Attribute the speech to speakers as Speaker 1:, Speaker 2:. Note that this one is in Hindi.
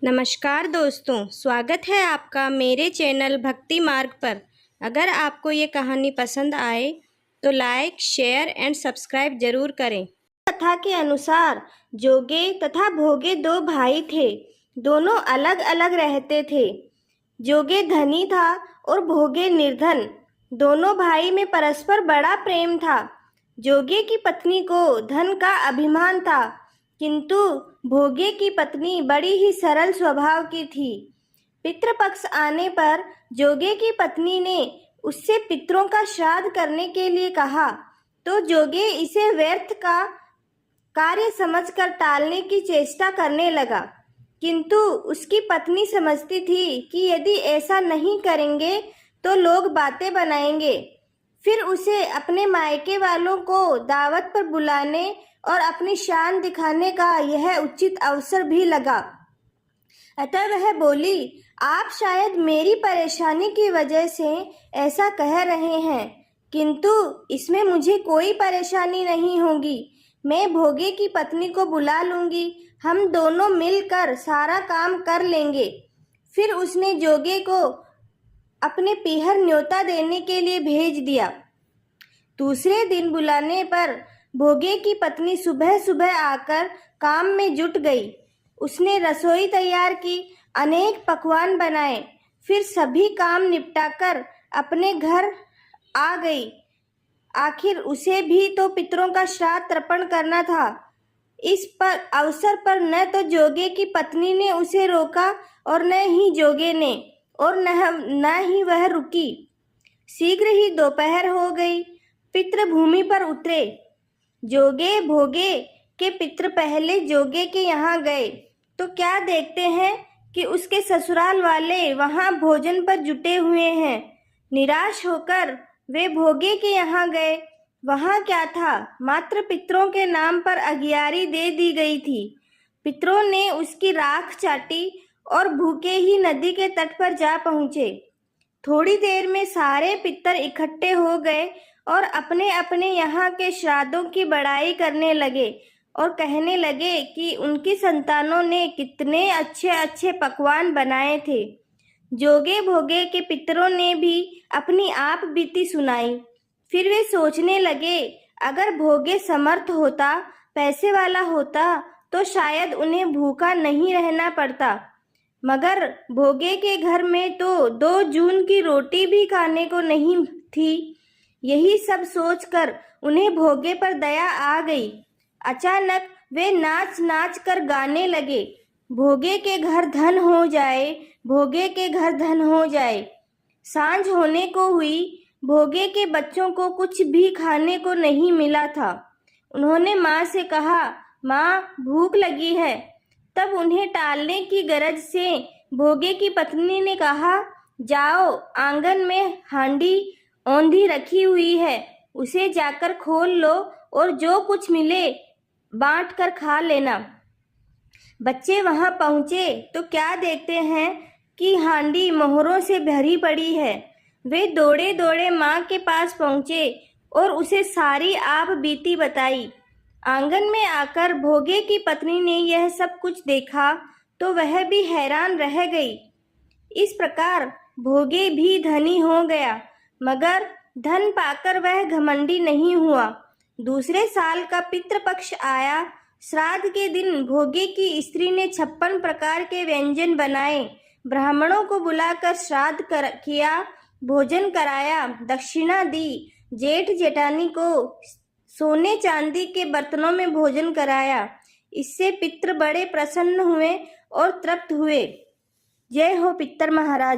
Speaker 1: नमस्कार दोस्तों, स्वागत है आपका मेरे चैनल भक्ति मार्ग पर। अगर आपको ये कहानी पसंद आए तो लाइक, शेयर एंड सब्सक्राइब जरूर करें। कथा के अनुसार जोगे तथा भोगे दो भाई थे। दोनों अलग अलग रहते थे। जोगे धनी था और भोगे निर्धन। दोनों भाई में परस्पर बड़ा प्रेम था। जोगे की पत्नी को धन का अभिमान था, किंतु भोगे की पत्नी बड़ी ही सरल स्वभाव की थी। पितृपक्ष आने पर जोगे की पत्नी ने उससे पितरों का श्राद्ध करने के लिए कहा, तो जोगे इसे व्यर्थ का कार्य समझकर टालने की चेष्टा करने लगा। किंतु उसकी पत्नी समझती थी कि यदि ऐसा नहीं करेंगे तो लोग बातें बनाएंगे। फिर उसे अपने मायके वालों को दावत पर बुलाने और अपनी शान दिखाने का यह उचित अवसर भी लगा। अतः वह बोली, आप शायद मेरी परेशानी की वजह से ऐसा कह रहे हैं, किंतु इसमें मुझे कोई परेशानी नहीं होगी। मैं भोगे की पत्नी को बुला लूंगी, हम दोनों मिलकर सारा काम कर लेंगे। फिर उसने जोगे को अपने पीहर न्योता देने के लिए भेज दिया। दूसरे दिन बुलाने पर भोगे की पत्नी सुबह सुबह आकर काम में जुट गई। उसने रसोई तैयार की, अनेक पकवान बनाए, फिर सभी काम निपटाकर अपने घर आ गई। आखिर उसे भी तो पितरों का श्राद्ध तर्पण करना था। इस पर अवसर पर न तो जोगे की पत्नी ने उसे रोका और न ही जोगे ने, और न ही वह रुकी। शीघ्र ही दोपहर हो गई। पितृ भूमि पर उतरे। जोगे भोगे के पितृ पहले जोगे के यहाँ गए तो क्या देखते हैं कि उसके ससुराल वाले वहाँ भोजन पर जुटे हुए हैं। निराश होकर वे भोगे के यहाँ गए। वहाँ क्या था, मात्र पितरों के नाम पर अगियारी दे दी गई थी। पितरों ने उसकी राख चाटी और भूखे ही नदी के तट पर जा पहुँचे। थोड़ी देर में सारे पितर इकट्ठे हो गए और अपने अपने यहाँ के श्राद्धों की बड़ाई करने लगे और कहने लगे कि उनकी संतानों ने कितने अच्छे अच्छे पकवान बनाए थे। जोगे भोगे के पितरों ने भी अपनी आप बीती सुनाई। फिर वे सोचने लगे, अगर भोगे समर्थ होता, पैसे वाला होता, तो शायद उन्हें भूखा नहीं रहना पड़ता। मगर भोगे के घर में तो 2 जून की रोटी भी खाने को नहीं थी। यही सब सोचकर उन्हें भोगे पर दया आ गई। अचानक वे नाच नाच कर गाने लगे, भोगे के घर धन हो जाए, भोगे के घर धन हो जाए। सांझ होने को हुई। भोगे के बच्चों को कुछ भी खाने को नहीं मिला था। उन्होंने माँ से कहा, माँ भूख लगी है। तब उन्हें टालने की गरज से भोगे की पत्नी ने कहा, जाओ, आंगन में हांडी औंधी रखी हुई है, उसे जाकर खोल लो और जो कुछ मिले बांट कर खा लेना। बच्चे वहां पहुंचे तो क्या देखते हैं कि हांडी मोहरों से भरी पड़ी है। वे दौड़े दौड़े माँ के पास पहुंचे और उसे सारी आप बीती बताई। आंगन में आकर भोगे की पत्नी ने यह सब कुछ देखा तो वह भी हैरान रह गई। इस प्रकार भोगे भी धनी हो गया, मगर धन पाकर वह घमंडी नहीं हुआ। दूसरे साल का पितृपक्ष आया। श्राद्ध के दिन भोगे की स्त्री ने 56 प्रकार के व्यंजन बनाए। ब्राह्मणों को बुलाकर श्राद्ध किया, भोजन कराया, दक्षिणा दी। जेठ जेठानी को सोने चांदी के बर्तनों में भोजन कराया। इससे पितृ बड़े प्रसन्न हुए और तृप्त हुए। जय हो पितर महाराज।